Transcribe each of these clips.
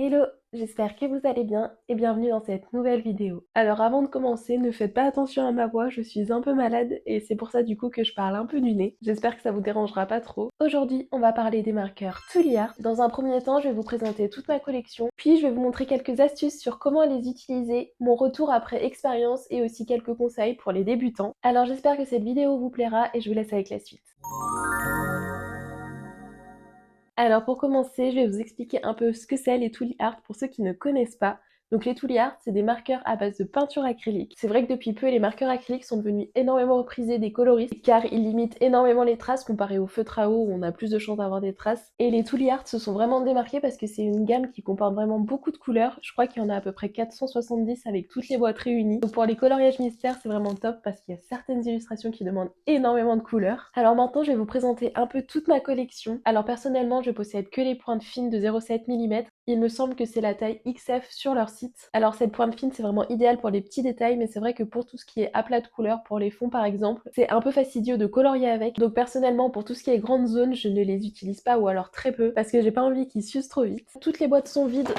Hello, j'espère que vous allez bien et bienvenue dans cette nouvelle vidéo. Alors avant de commencer, ne faites pas attention à ma voix, je suis un peu malade et c'est pour ça du coup que je parle un peu du nez. J'espère que ça vous dérangera pas trop. Aujourd'hui, on va parler des marqueurs Tuliart. Dans un premier temps, je vais vous présenter toute ma collection, puis je vais vous montrer quelques astuces sur comment les utiliser, mon retour après expérience et aussi quelques conseils pour les débutants. Alors j'espère que cette vidéo vous plaira et je vous laisse avec la suite. Alors pour commencer, je vais vous expliquer un peu ce que c'est les Tooly Art pour ceux qui ne connaissent pas. Donc les Tooly Art, c'est des marqueurs à base de peinture acrylique. C'est vrai que depuis peu, les marqueurs acryliques sont devenus énormément reprisés des coloristes car ils limitent énormément les traces comparé au feutre à eau où on a plus de chances d'avoir des traces. Et les Tooly Art se sont vraiment démarqués parce que c'est une gamme qui comporte vraiment beaucoup de couleurs. Je crois qu'il y en a à peu près 470 avec toutes les boîtes réunies. Donc pour les coloriages mystères, c'est vraiment top parce qu'il y a certaines illustrations qui demandent énormément de couleurs. Alors maintenant, je vais vous présenter un peu toute ma collection. Alors personnellement, je possède que les pointes fines de 0,7 mm. Il me semble que c'est la taille XF sur leur site. Alors cette pointe fine, c'est vraiment idéal pour les petits détails, mais c'est vrai que pour tout ce qui est aplat de couleurs, pour les fonds par exemple, c'est un peu fastidieux de colorier avec. Donc personnellement, pour tout ce qui est grande zone, je ne les utilise pas ou alors très peu, parce que j'ai pas envie qu'ils s'usent trop vite. Toutes les boîtes sont vides.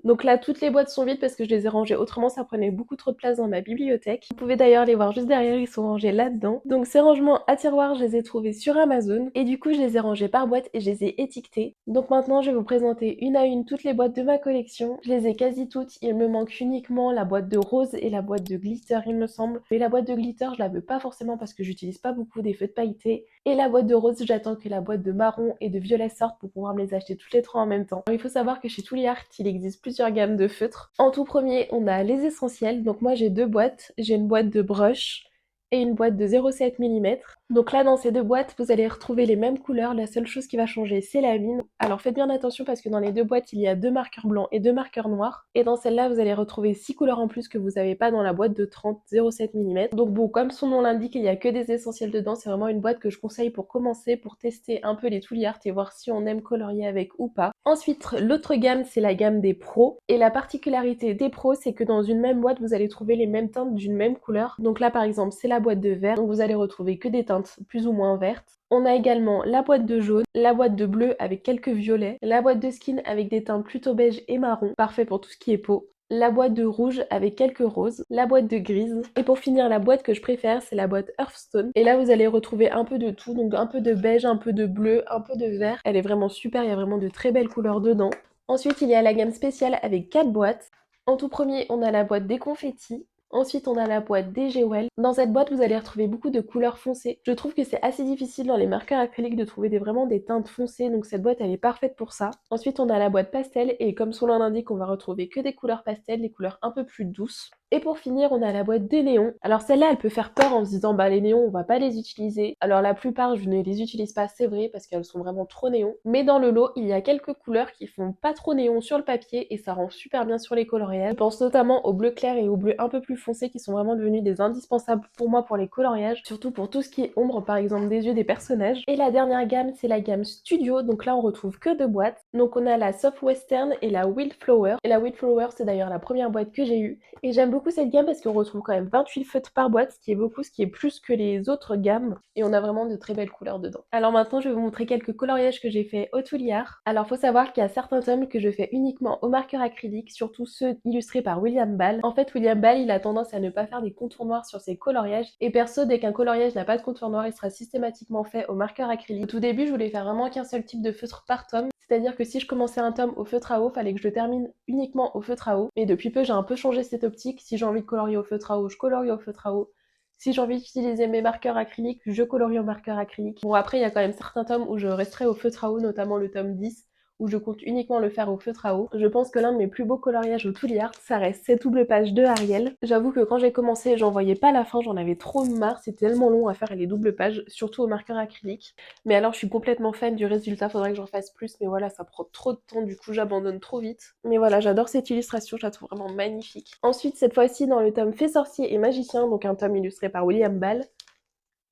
Donc là, toutes les boîtes sont vides parce que je les ai rangées, autrement ça prenait beaucoup trop de place dans ma bibliothèque. Vous pouvez d'ailleurs les voir juste derrière, ils sont rangés là-dedans. Donc ces rangements à tiroirs, je les ai trouvés sur Amazon. Et du coup, je les ai rangés par boîte et je les ai étiquetés. Donc maintenant, je vais vous présenter une à une toutes les boîtes de ma collection. Je les ai quasi toutes, il me manque uniquement la boîte de rose et la boîte de glitter, il me semble. Mais la boîte de glitter, je la veux pas forcément parce que j'utilise pas beaucoup des feux de pailletés. Et la boîte de rose, j'attends que la boîte de marron et de violet sorte pour pouvoir me les acheter toutes les trois en même temps. Alors, il faut savoir que chez Tooly Art, il existe plusieurs gammes de feutres. En tout premier, on a les essentiels. Donc moi, j'ai deux boîtes. J'ai une boîte de brush et une boîte de 0,7 mm. Donc là, dans ces deux boîtes, vous allez retrouver les mêmes couleurs. La seule chose qui va changer, c'est la mine. Alors faites bien attention parce que dans les deux boîtes, il y a deux marqueurs blancs et deux marqueurs noirs. Et dans celle-là, vous allez retrouver 6 couleurs en plus que vous n'avez pas dans la boîte de 30 0,7 mm. Donc bon, comme son nom l'indique, il n'y a que des essentiels dedans. C'est vraiment une boîte que je conseille pour commencer, pour tester un peu les Tooly Art et voir si on aime colorier avec ou pas. Ensuite, l'autre gamme, c'est la gamme des pros. Et la particularité des pros, c'est que dans une même boîte, vous allez trouver les mêmes teintes d'une même couleur. Donc là, par exemple, c'est la boîte de vert. Donc vous allez retrouver que des teintes plus ou moins vertes. On a également la boîte de jaune, la boîte de bleu avec quelques violets, la boîte de skin avec des teintes plutôt beige et marron, parfait pour tout ce qui est peau, la boîte de rouge avec quelques roses, la boîte de grise, et pour finir la boîte que je préfère c'est la boîte Hearthstone. Et là vous allez retrouver un peu de tout, donc un peu de beige, un peu de bleu, un peu de vert. Elle est vraiment super, il y a vraiment de très belles couleurs dedans. Ensuite il y a la gamme spéciale avec 4 boîtes. En tout premier on a la boîte des confettis. Ensuite, on a la boîte des Jewel. Dans cette boîte, vous allez retrouver beaucoup de couleurs foncées. Je trouve que c'est assez difficile dans les marqueurs acryliques de trouver vraiment des teintes foncées, donc cette boîte, elle est parfaite pour ça. Ensuite, on a la boîte pastel, et comme son nom l'indique, on va retrouver que des couleurs pastel, des couleurs un peu plus douces. Et pour finir, on a la boîte des néons. Alors celle-là, elle peut faire peur en se disant, bah les néons, on va pas les utiliser. Alors la plupart, je ne les utilise pas, c'est vrai, parce qu'elles sont vraiment trop néons. Mais dans le lot, il y a quelques couleurs qui font pas trop néon sur le papier, et ça rend super bien sur les coloriages. Je pense notamment au bleu clair et au bleu un peu plus foncé, qui sont vraiment devenus des indispensables pour moi pour les coloriages, surtout pour tout ce qui est ombre, par exemple des yeux des personnages. Et la dernière gamme, c'est la gamme Studio, donc là on retrouve que deux boîtes. Donc on a la Soft Western et la Wildflower. Et la Wildflower, c'est d'ailleurs la première boîte que j'ai eue. Et j'aime beaucoup cette gamme parce qu'on retrouve quand même 28 feutres par boîte, ce qui est beaucoup, ce qui est plus que les autres gammes. Et on a vraiment de très belles couleurs dedans. Alors maintenant, je vais vous montrer quelques coloriages que j'ai fait au Tooly Art. Alors faut savoir qu'il y a certains tomes que je fais uniquement au marqueur acrylique, surtout ceux illustrés par William Ball. En fait, William Ball, il a tendance à ne pas faire des contours noirs sur ses coloriages. Et perso, dès qu'un coloriage n'a pas de contour noir, il sera systématiquement fait au marqueur acrylique. Au tout début, je voulais faire vraiment qu'un seul type de feutre par tome. C'est-à-dire que si je commençais un tome au feutre à eau, fallait que je le termine uniquement au feutre à eau. Et depuis peu, j'ai un peu changé cette optique. Si j'ai envie de colorier au feutre à eau, je colorie au feutre à eau. Si j'ai envie d'utiliser mes marqueurs acryliques, je colorie au marqueur acrylique. Bon, après, il y a quand même certains tomes où je resterai au feutre à eau, notamment le tome 10, où je compte uniquement le faire au feutre à eau. Je pense que l'un de mes plus beaux coloriages au Tooly Art, ça reste cette double page de Ariel. J'avoue que quand j'ai commencé, j'en voyais pas la fin, j'en avais trop marre, c'était tellement long à faire les doubles pages, surtout au marqueur acrylique. Mais alors je suis complètement fan du résultat, faudrait que j'en fasse plus, mais voilà, ça prend trop de temps, du coup j'abandonne trop vite. Mais voilà, j'adore cette illustration, je la trouve vraiment magnifique. Ensuite, cette fois-ci, dans le tome Fée sorcier et magicien, donc un tome illustré par William Ball,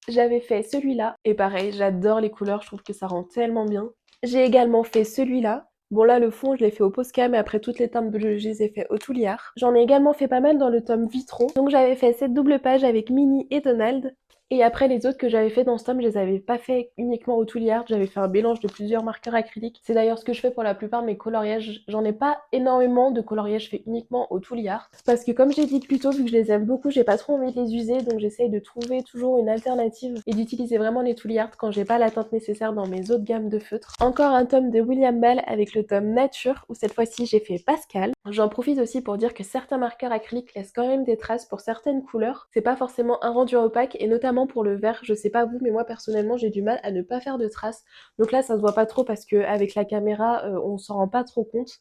j'avais fait celui-là, et pareil, j'adore les couleurs, je trouve que ça rend tellement bien. J'ai également fait celui-là. Bon là, le fond, je l'ai fait au Posca, mais après toutes les teintes bleues, je les ai fait au Tooly Art. J'en ai également fait pas mal dans le tome Vitro. Donc j'avais fait cette double page avec Minnie et Donald. Et après les autres que j'avais fait dans ce tome, je les avais pas fait uniquement au Tool Art, j'avais fait un mélange de plusieurs marqueurs acryliques. C'est d'ailleurs ce que je fais pour la plupart de mes coloriages. J'en ai pas énormément de coloriages faits uniquement au Tool Art parce que comme j'ai dit plus tôt, vu que je les aime beaucoup, j'ai pas trop envie de les user, donc j'essaye de trouver toujours une alternative et d'utiliser vraiment les Tool Art quand j'ai pas la teinte nécessaire dans mes autres gammes de feutres. Encore un tome de William Ball avec le tome Nature où cette fois-ci j'ai fait Pascal. J'en profite aussi pour dire que certains marqueurs acryliques laissent quand même des traces pour certaines couleurs. C'est pas forcément un rendu opaque et notamment pour le vert, je sais pas vous mais moi personnellement j'ai du mal à ne pas faire de traces. Donc là ça se voit pas trop parce qu'avec la caméra on s'en rend pas trop compte.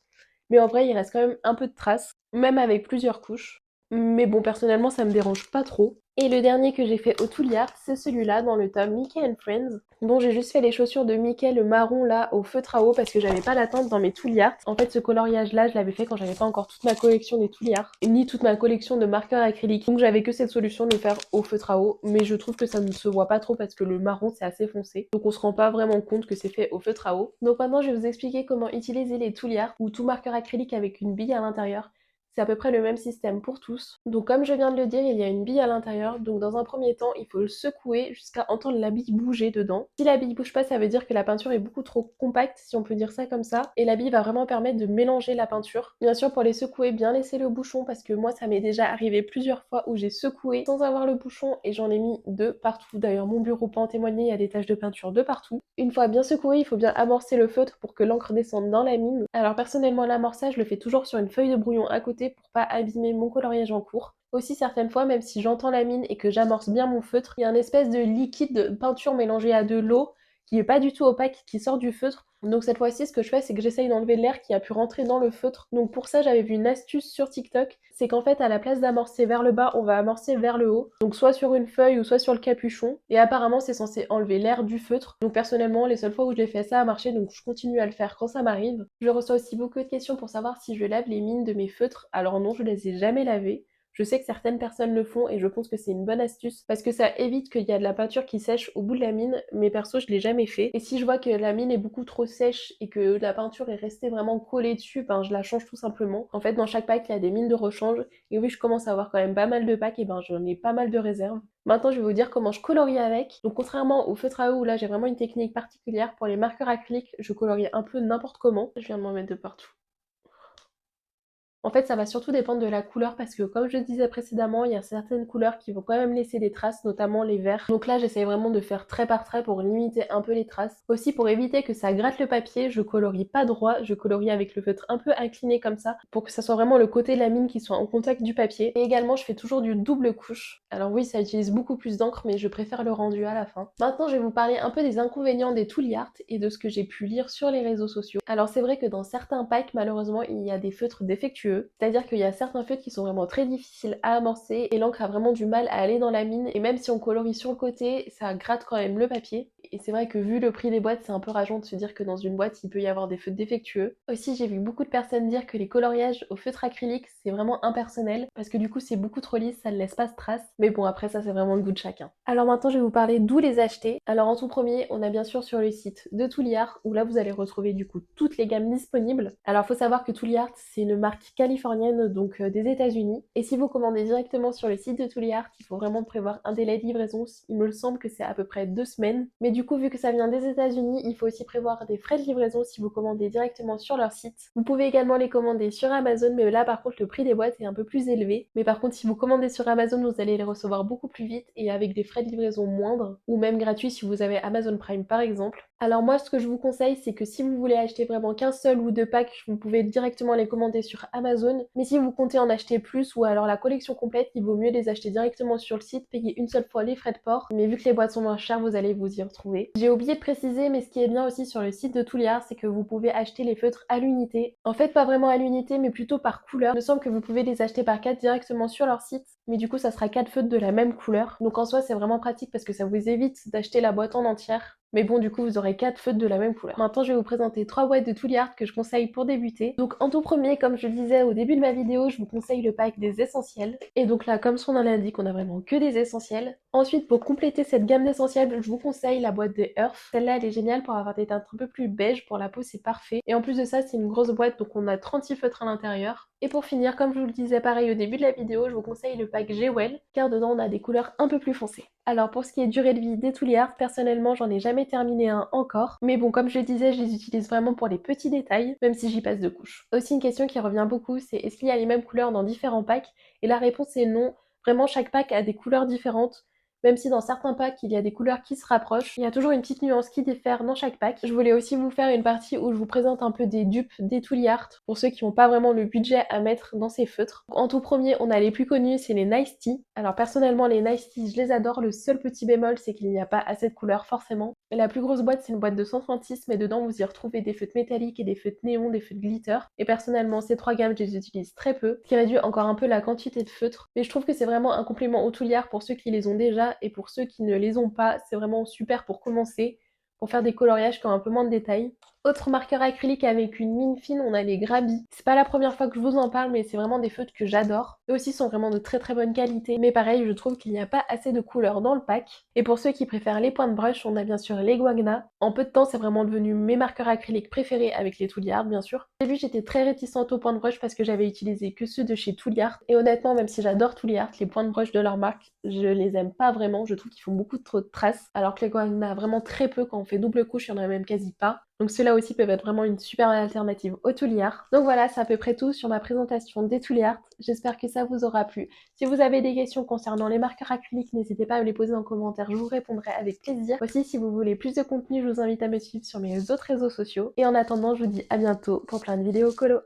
Mais en vrai il reste quand même un peu de traces, même avec plusieurs couches. Mais bon personnellement ça me dérange pas trop. Et le dernier que j'ai fait au Tool Art, c'est celui-là dans le tome Mickey and Friends, dont j'ai juste fait les chaussures de Mickey, le marron là, au feutre à eau parce que j'avais pas la teinte dans mes Tool Art. En fait, ce coloriage-là, je l'avais fait quand j'avais pas encore toute ma collection des Tool Art, ni toute ma collection de marqueurs acryliques. Donc j'avais que cette solution de le faire au feutre à eau, mais je trouve que ça ne se voit pas trop parce que le marron c'est assez foncé. Donc on se rend pas vraiment compte que c'est fait au feutre à eau. Donc maintenant, je vais vous expliquer comment utiliser les Tool Art ou tout marqueur acrylique avec une bille à l'intérieur. C'est à peu près le même système pour tous. Donc comme je viens de le dire, il y a une bille à l'intérieur. Donc dans un premier temps, il faut le secouer jusqu'à entendre la bille bouger dedans. Si la bille bouge pas, ça veut dire que la peinture est beaucoup trop compacte, si on peut dire ça comme ça. Et la bille va vraiment permettre de mélanger la peinture. Bien sûr, pour les secouer, bien laisser le bouchon parce que moi, ça m'est déjà arrivé plusieurs fois où j'ai secoué sans avoir le bouchon et j'en ai mis de partout. D'ailleurs, mon bureau peut en témoigner, il y a des taches de peinture de partout. Une fois bien secoué, il faut bien amorcer le feutre pour que l'encre descende dans la mine. Alors personnellement, l'amorçage, je le fais toujours sur une feuille de brouillon à côté pour pas abîmer mon coloriage en cours. Aussi certaines fois, même si j'entends la mine et que j'amorce bien mon feutre, il y a une espèce de liquide de peinture mélangé à de l'eau qui est pas du tout opaque, qui sort du feutre. Donc cette fois-ci, ce que je fais, c'est que j'essaye d'enlever l'air qui a pu rentrer dans le feutre. Donc pour ça, j'avais vu une astuce sur TikTok, c'est qu'en fait, à la place d'amorcer vers le bas, on va amorcer vers le haut. Donc soit sur une feuille ou soit sur le capuchon. Et apparemment, c'est censé enlever l'air du feutre. Donc personnellement, les seules fois où je l'ai fait, ça a marché, donc je continue à le faire quand ça m'arrive. Je reçois aussi beaucoup de questions pour savoir si je lave les mines de mes feutres. Alors non, je les ai jamais lavées. Je sais que certaines personnes le font et je pense que c'est une bonne astuce parce que ça évite qu'il y a de la peinture qui sèche au bout de la mine, mais perso je l'ai jamais fait. Et si je vois que la mine est beaucoup trop sèche et que la peinture est restée vraiment collée dessus, ben je la change tout simplement. En fait dans chaque pack il y a des mines de rechange et oui je commence à avoir quand même pas mal de packs et ben j'en ai pas mal de réserves. Maintenant je vais vous dire comment je colorie avec. Donc contrairement au feutre à eau où là j'ai vraiment une technique particulière, pour les marqueurs acryliques je colorie un peu n'importe comment. Je viens de m'en mettre de partout. En fait, ça va surtout dépendre de la couleur parce que comme je disais précédemment, il y a certaines couleurs qui vont quand même laisser des traces, notamment les verts. Donc là, j'essaie vraiment de faire trait par trait pour limiter un peu les traces. Aussi, pour éviter que ça gratte le papier, je colorie pas droit, je colorie avec le feutre un peu incliné comme ça, pour que ça soit vraiment le côté de la mine qui soit en contact du papier. Et également, je fais toujours du double couche. Alors oui, ça utilise beaucoup plus d'encre, mais je préfère le rendu à la fin. Maintenant, je vais vous parler un peu des inconvénients des Tool Art et de ce que j'ai pu lire sur les réseaux sociaux. Alors c'est vrai que dans certains packs, malheureusement, il y a des feutres défectueux. C'est-à-dire qu'il y a certains feutres qui sont vraiment très difficiles à amorcer et l'encre a vraiment du mal à aller dans la mine et même si on colorie sur le côté, ça gratte quand même le papier. Et c'est vrai que vu le prix des boîtes, c'est un peu rageant de se dire que dans une boîte, il peut y avoir des feutres défectueux. Aussi, j'ai vu beaucoup de personnes dire que les coloriages au feutre acrylique, c'est vraiment impersonnel parce que du coup, c'est beaucoup trop lisse, ça ne laisse pas de traces. Mais bon, après ça, c'est vraiment le goût de chacun. Alors maintenant, je vais vous parler d'où les acheter. Alors en tout premier, on a bien sûr sur le site de Tool Art où là, vous allez retrouver du coup toutes les gammes disponibles. Alors faut savoir que Tool Art, c'est une marque californienne, donc des États-Unis. Et si vous commandez directement sur le site de Tool Art, il faut vraiment prévoir un délai de livraison. Il me semble que c'est à peu près 2 semaines. Mais du coup, vu que ça vient des États-Unis, il faut aussi prévoir des frais de livraison si vous commandez directement sur leur site. Vous pouvez également les commander sur Amazon, mais là par contre le prix des boîtes est un peu plus élevé. Mais par contre, si vous commandez sur Amazon, vous allez les recevoir beaucoup plus vite et avec des frais de livraison moindres, ou même gratuits si vous avez Amazon Prime par exemple. Alors moi, ce que je vous conseille, c'est que si vous voulez acheter vraiment qu'un seul ou deux packs, vous pouvez directement les commander sur Amazon. Mais si vous comptez en acheter plus ou alors la collection complète, il vaut mieux les acheter directement sur le site, payer une seule fois les frais de port. Mais vu que les boîtes sont moins chères, vous allez vous y retrouver. J'ai oublié de préciser, mais ce qui est bien aussi sur le site de Tool Art, c'est que vous pouvez acheter les feutres à l'unité. En fait, pas vraiment à l'unité, mais plutôt par couleur. Il me semble que vous pouvez les acheter par 4 directement sur leur site. Mais du coup, ça sera 4 feutres de la même couleur. Donc en soi, c'est vraiment pratique parce que ça vous évite d'acheter la boîte en entière. Mais bon, du coup, vous aurez 4 feutres de la même couleur. Maintenant, je vais vous présenter 3 boîtes de Tool Art que je conseille pour débuter. Donc en tout premier, comme je le disais au début de ma vidéo, je vous conseille le pack des essentiels. Et donc là, comme son nom l'indique, on a vraiment que des essentiels. Ensuite, pour compléter cette gamme d'essentiels, je vous conseille la boîte des Earth. Celle-là, elle est géniale pour avoir des teintes un peu plus beige. Pour la peau, c'est parfait. Et en plus de ça, c'est une grosse boîte, donc on a 36 feutres à l'intérieur. Et pour finir, comme je vous le disais pareil au début de la vidéo, je vous conseille le pack Jewel, car dedans on a des couleurs un peu plus foncées. Alors pour ce qui est durée de vie des Tooly Art, personnellement j'en ai jamais terminé un encore, mais bon comme je le disais, je les utilise vraiment pour les petits détails, même si j'y passe de couches. Aussi une question qui revient beaucoup, c'est est-ce qu'il y a les mêmes couleurs dans différents packs? Et la réponse est non, vraiment chaque pack a des couleurs différentes. Même si dans certains packs il y a des couleurs qui se rapprochent, il y a toujours une petite nuance qui diffère dans chaque pack. Je voulais aussi vous faire une partie où je vous présente un peu des dupes des Tooly Art pour ceux qui n'ont pas vraiment le budget à mettre dans ces feutres. En tout premier, on a les plus connus, c'est les Nice Tea. Alors personnellement les Nice Tea, je les adore, le seul petit bémol c'est qu'il n'y a pas assez de couleurs forcément. La plus grosse boîte c'est une boîte de 136, mais dedans vous y retrouvez des feutres métalliques et des feutres néons, des feutres glitter. Et personnellement ces trois gammes je les utilise très peu, ce qui réduit encore un peu la quantité de feutres. Mais je trouve que c'est vraiment un complément aux Tooly Art pour ceux qui les ont déjà et pour ceux qui ne les ont pas, c'est vraiment super pour commencer, pour faire des coloriages qui ont un peu moins de détails. Autre marqueur acrylique avec une mine fine, on a les Grabi. C'est pas la première fois que je vous en parle, mais c'est vraiment des feutres que j'adore. Eux aussi sont vraiment de très très bonne qualité, mais pareil, je trouve qu'il n'y a pas assez de couleurs dans le pack. Et pour ceux qui préfèrent les points de brush, on a bien sûr les Guagna. En peu de temps, c'est vraiment devenu mes marqueurs acryliques préférés avec les Tooly Art, bien sûr. Au début, j'étais très réticente aux points de brush parce que j'avais utilisé que ceux de chez Tooly Art. Et honnêtement, même si j'adore Tooly Art, les points de brush de leur marque, je les aime pas vraiment. Je trouve qu'ils font beaucoup trop de traces, alors que les Guagna, vraiment très peu. Quand on fait double couche, il y en a même quasi pas. Donc ceux-là aussi peuvent être vraiment une super alternative aux Tooly Art. Donc voilà, c'est à peu près tout sur ma présentation des Tooly Art. J'espère que ça vous aura plu. Si vous avez des questions concernant les marqueurs acryliques, n'hésitez pas à me les poser en commentaire, je vous répondrai avec plaisir. Aussi, si vous voulez plus de contenu, je vous invite à me suivre sur mes autres réseaux sociaux. Et en attendant, je vous dis à bientôt pour plein de vidéos colo.